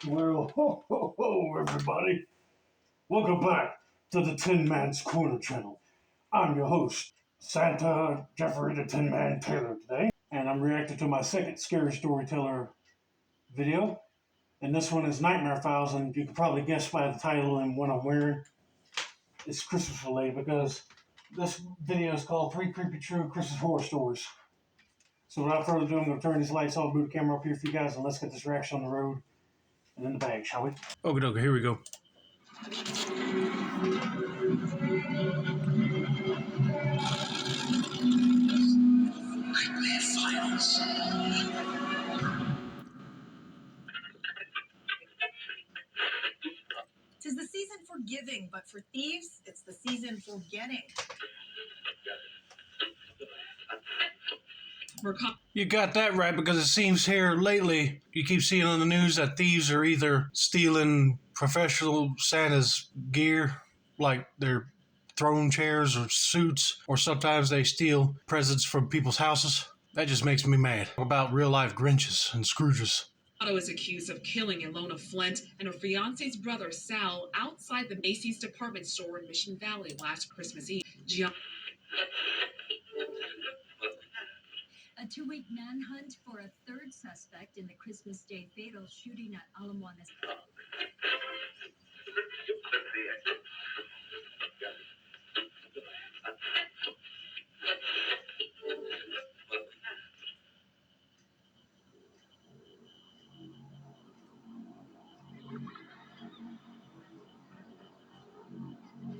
Well, ho, ho, ho, everybody. Welcome back to the Tin Man's Corner channel. I'm your host, Santa Jeffrey the Tin Man Taylor today, and I'm reacting to my second Scary Storyteller video. And this one is Nightmare Files, and you can probably guess by the title and what I'm wearing. It's Christmas related because this video is called 3 Creepy True Christmas Horror Stories. So without further ado, I'm going to turn these lights off, move the camera up here for you guys, and let's get this reaction on the road and in the bag, shall we? Okay, here we go. Nightmare Files. Tis the season for giving, but for thieves, it's the season for getting. You got that right, because it seems here lately you keep seeing on the news that thieves are either stealing professional Santa's gear, like their throne chairs or suits, or sometimes they steal presents from people's houses. That just makes me mad about real-life Grinches and Scrooges. Otto is accused of killing Ilona Flint and her fiance's brother Sal outside the Macy's department store in Mission Valley last Christmas Eve. A 2-week manhunt for a third suspect in the Christmas Day fatal shooting at Alamoana's.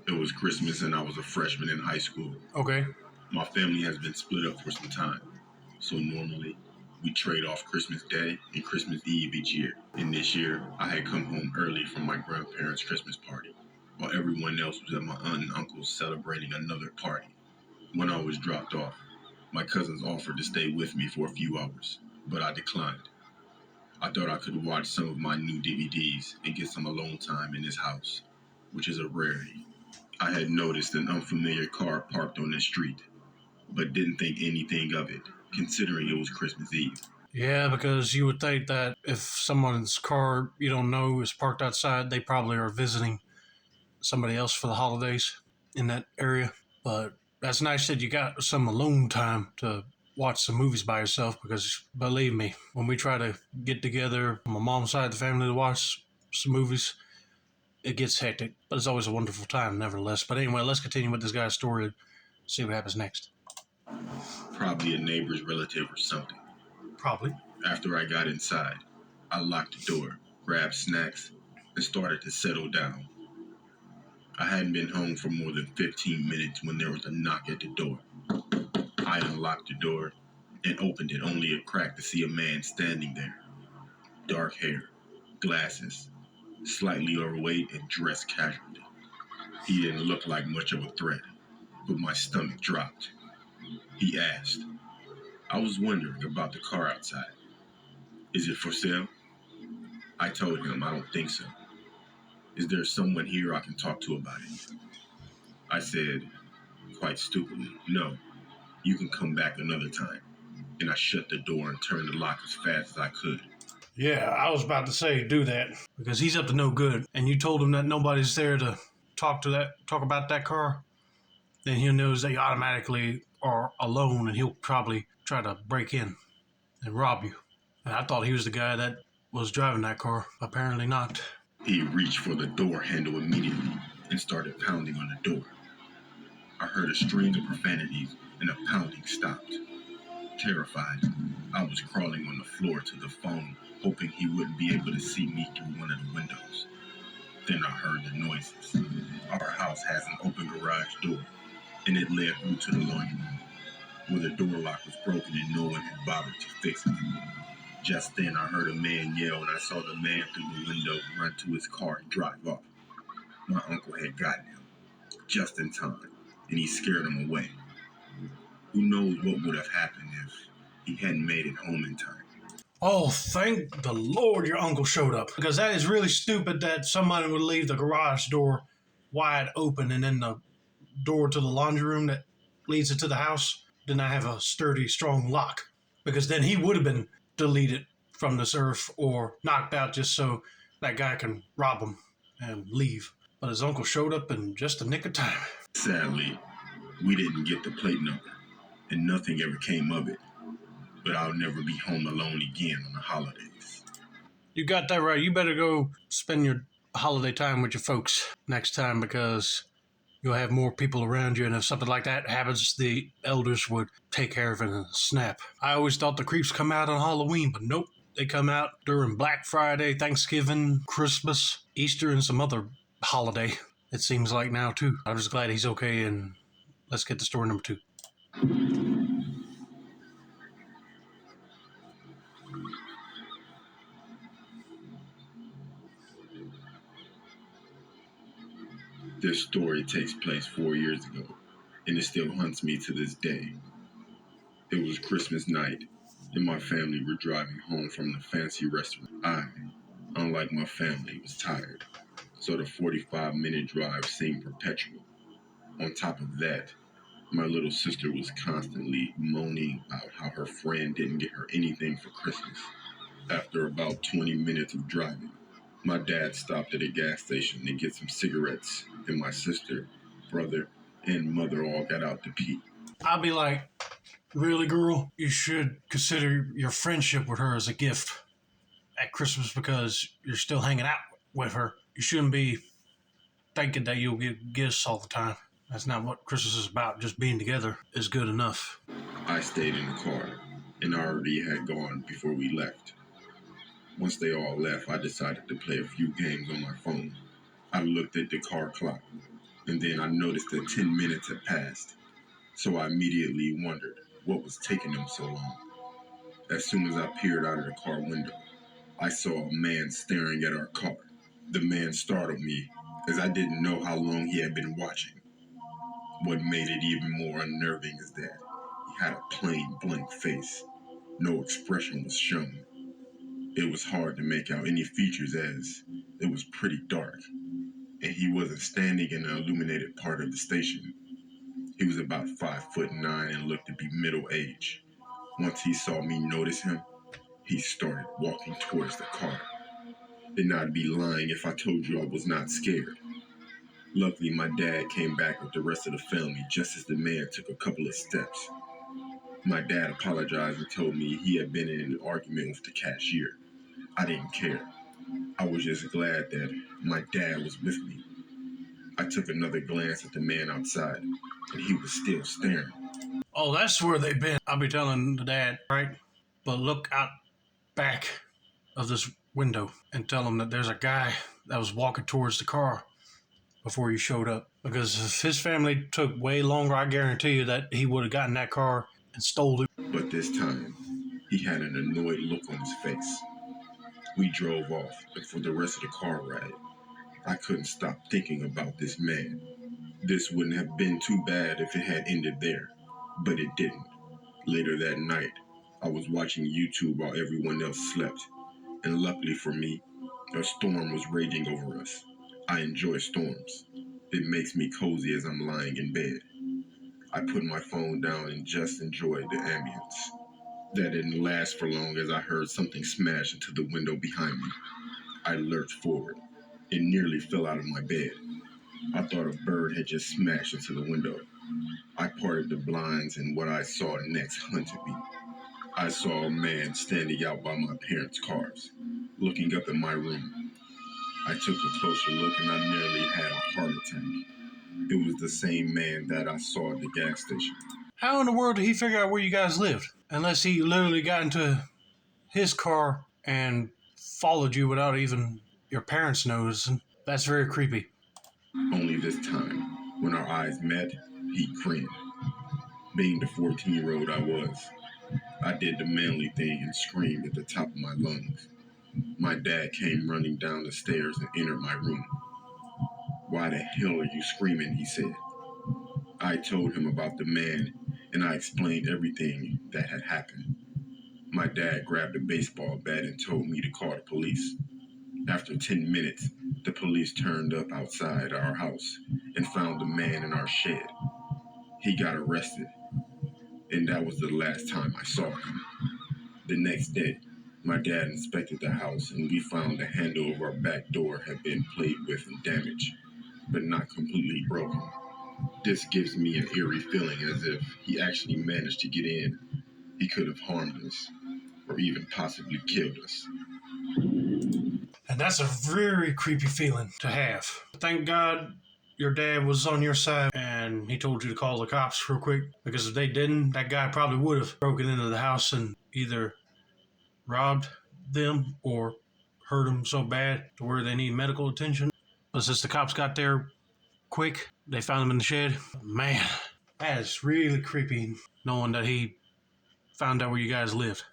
It was Christmas and I was a freshman in high school. Okay. My family has been split up for some time, so normally we trade off Christmas Day and Christmas Eve each year. And this year, I had come home early from my grandparents' Christmas party, while everyone else was at my aunt and uncle's celebrating another party. When I was dropped off, my cousins offered to stay with me for a few hours, but I declined. I thought I could watch some of my new DVDs and get some alone time in this house, which is a rarity. I had noticed an unfamiliar car parked on the street, but didn't think anything of it, considering it was Christmas Eve. Yeah, because you would think that if someone's car you don't know is parked outside, they probably are visiting somebody else for the holidays in that area. But that's nice that you got some alone time to watch some movies by yourself, because believe me, when we try to get together on my mom's side of the family to watch some movies, it gets hectic, but it's always a wonderful time nevertheless. But anyway, let's continue with this guy's story and see what happens next. Probably a neighbor's relative or something. Probably. After I got inside, I locked the door, grabbed snacks, and started to settle down. I hadn't been home for more than 15 minutes when there was a knock at the door. I unlocked the door and opened it only a crack to see a man standing there. Dark hair, glasses, slightly overweight and dressed casually. He didn't look like much of a threat, but my stomach dropped. He asked. I was wondering about the car outside. Is it for sale? I told him I don't think so. Is there someone here I can talk to about it? I said, quite stupidly, no, you can come back another time. And I shut the door and turned the lock as fast as I could. Yeah, I was about to say do that, because he's up to no good, and you told him that nobody's there to talk about that car, then he knows they automatically are alone, and he'll probably try to break in and rob you. And I thought he was the guy that was driving that car. Apparently not. He reached for the door handle immediately and started pounding on the door. I heard a string of profanities and the pounding stopped. Terrified, I was crawling on the floor to the phone, hoping he wouldn't be able to see me through one of the windows. Then I heard the noises. Our house has an open garage door, and it led through to the laundry room, where the door lock was broken and no one had bothered to fix it. Just then I heard a man yell, and I saw the man through the window run to his car and drive off. My uncle had gotten him, just in time, and he scared him away. Who knows what would have happened if he hadn't made it home in time. Oh, thank the Lord your uncle showed up, because that is really stupid that somebody would leave the garage door wide open and then the door to the laundry room that leads into the house did not have a sturdy, strong lock, because then he would have been deleted from this earth or knocked out just so that guy can rob him and leave. But his uncle showed up in just the nick of time. Sadly, we didn't get the plate number, and nothing ever came of it. But I'll never be home alone again on the holidays. You got that right. You better go spend your holiday time with your folks next time, because you'll have more people around you, and if something like that happens, the elders would take care of it in a snap. I always thought the creeps come out on Halloween, but nope. They come out during Black Friday, Thanksgiving, Christmas, Easter, and some other holiday. It seems like now, too. I'm just glad he's okay, and let's get to story number 2. This story takes place 4 years ago, and it still haunts me to this day. It was Christmas night, and my family were driving home from the fancy restaurant. I, unlike my family, was tired, so the 45-minute drive seemed perpetual. On top of that, my little sister was constantly moaning about how her friend didn't get her anything for Christmas. After about 20 minutes of driving, my dad stopped at a gas station to get some cigarettes, and my sister, brother, and mother all got out to pee. I'll be like, really, girl? You should consider your friendship with her as a gift at Christmas, because you're still hanging out with her. You shouldn't be thinking that you'll get gifts all the time. That's not what Christmas is about. Just being together is good enough. I stayed in the car and already had gone before we left. Once they all left, I decided to play a few games on my phone. I looked at the car clock, and then I noticed that 10 minutes had passed. So I immediately wondered what was taking them so long. As soon as I peered out of the car window, I saw a man staring at our car. The man startled me, as I didn't know how long he had been watching. What made it even more unnerving is that he had a plain blank face. No expression was shown. It was hard to make out any features, as it was pretty dark, and he wasn't standing in the illuminated part of the station. He was about 5'9" and looked to be middle age. Once he saw me notice him, he started walking towards the car. Then I'd be lying if I told you I was not scared. Luckily, my dad came back with the rest of the family just as the man took a couple of steps. My dad apologized and told me he had been in an argument with the cashier. I didn't care. I was just glad that my dad was with me. I took another glance at the man outside, and he was still staring. Oh, that's where they've been. I'll be telling the dad, right? But look out back of this window and tell him that there's a guy that was walking towards the car before you showed up. Because if his family took way longer, I guarantee you that he would have gotten that car and stole it. But this time, he had an annoyed look on his face. We drove off, and for the rest of the car ride, I couldn't stop thinking about this man. This wouldn't have been too bad if it had ended there, but it didn't. Later that night, I was watching YouTube while everyone else slept, and luckily for me, a storm was raging over us. I enjoy storms. It makes me cozy as I'm lying in bed. I put my phone down and just enjoyed the ambience. That didn't last for long, as I heard something smash into the window behind me. I lurched forward and nearly fell out of my bed. I thought a bird had just smashed into the window. I parted the blinds, and what I saw next hunted me. I saw a man standing out by my parents' cars, looking up at my room. I took a closer look, and I nearly had a heart attack. It was the same man that I saw at the gas station. How in the world did he figure out where you guys lived? Unless he literally got into his car and followed you without even your parents noticing. That's very creepy. Only this time, when our eyes met, he grinned. Being the 14-year-old I was, I did the manly thing and screamed at the top of my lungs. My dad came running down the stairs and entered my room. "Why the hell are you screaming?" he said. I told him about the man, and I explained everything that had happened. My dad grabbed a baseball bat and told me to call the police. After 10 minutes, the police turned up outside our house and found the man in our shed. He got arrested, and that was the last time I saw him. The next day, My dad inspected the house and we found the handle of our back door had been played with and damaged, but not completely broken. This gives me an eerie feeling as if he actually managed to get in. He could have harmed us, or even possibly killed us. And that's a very creepy feeling to have. Thank God your dad was on your side and he told you to call the cops real quick, because if they didn't, that guy probably would have broken into the house and either robbed them or hurt them so bad to where they need medical attention. But since the cops got there quick, they found him in the shed. Man, that is really creepy knowing that he found out where you guys lived.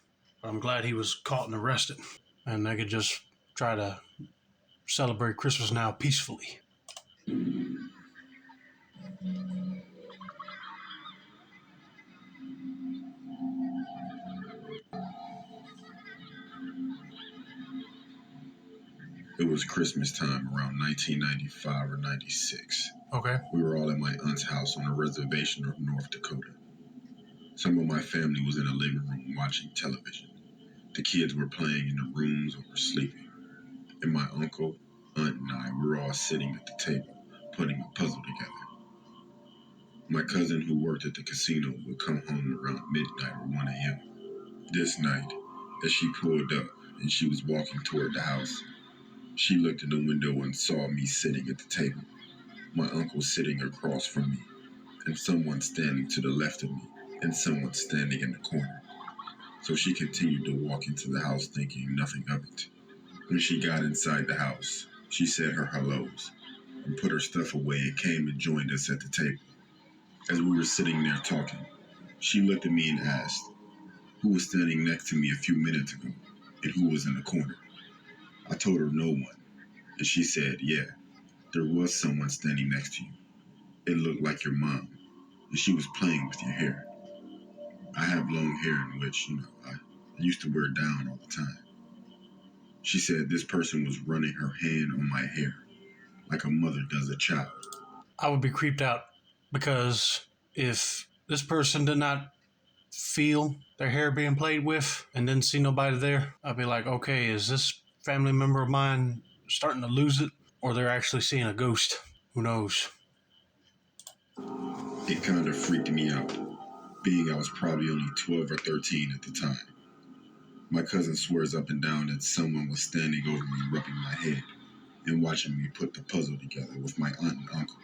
But I'm glad he was caught and arrested and they could just try to celebrate Christmas now peacefully. It was Christmas time around 1995 or 96. Okay. We were all at my aunt's house on a reservation of North Dakota. Some of my family was in the living room watching television. The kids were playing in the rooms or were sleeping. And my uncle, aunt, and I were all sitting at the table, putting a puzzle together. My cousin who worked at the casino would come home around midnight or 1 a.m. This night, as she pulled up and she was walking toward the house, she looked in the window and saw me sitting at the table, my uncle sitting across from me, and someone standing to the left of me, and someone standing in the corner. So she continued to walk into the house thinking nothing of it. When she got inside the house, she said her hellos and put her stuff away and came and joined us at the table. As we were sitting there talking, she looked at me and asked who was standing next to me a few minutes ago and who was in the corner. I told her no one, and she said, yeah, there was someone standing next to you. It looked like your mom, and she was playing with your hair. I have long hair in which, I used to wear down all the time. She said this person was running her hand on my hair, like a mother does a child. I would be creeped out because if this person did not feel their hair being played with and didn't see nobody there, I'd be like, okay, is this family member of mine starting to lose it, or they're actually seeing a ghost? Who knows? It kind of freaked me out, being I was probably only 12 or 13 at the time. My cousin swears up and down that someone was standing over me rubbing my head and watching me put the puzzle together with my aunt and uncle,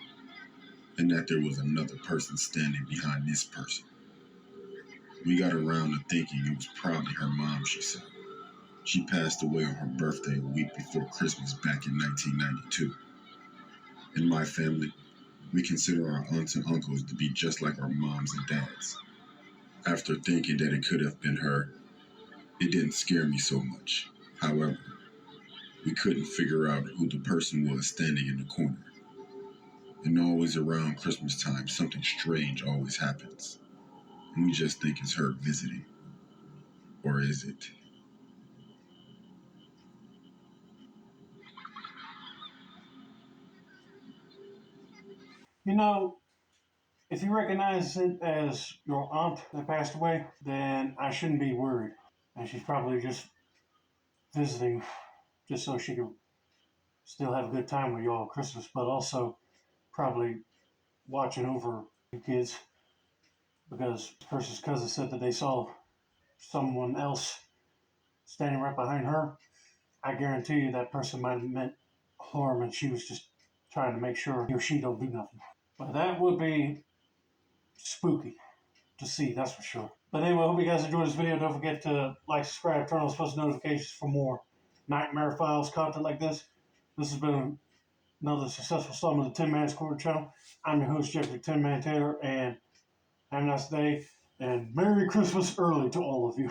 and that there was another person standing behind this person. We got around to thinking it was probably her mom, she said. She passed away on her birthday a week before Christmas back in 1992. In my family, we consider our aunts and uncles to be just like our moms and dads. After thinking that it could have been her, it didn't scare me so much. However, we couldn't figure out who the person was standing in the corner. And always around Christmas time, something strange always happens. And we just think it's her visiting. Or is it? You know, if you recognize it as your aunt that passed away, then I shouldn't be worried. And she's probably just visiting just so she can still have a good time with y'all at Christmas, but also probably watching over you kids, because this person's cousin said that they saw someone else standing right behind her. I guarantee you that person might have meant harm and she was just trying to make sure he or she don't do nothing. But that would be spooky to see, that's for sure. But anyway, I hope you guys enjoyed this video. Don't forget to like, subscribe, turn on post notifications for more Nightmare Files content like this. This has been another successful installment of the Tin Man's Corner channel. I'm your host, Jeffrey Tin Man Taylor, and have a nice day, and Merry Christmas early to all of you.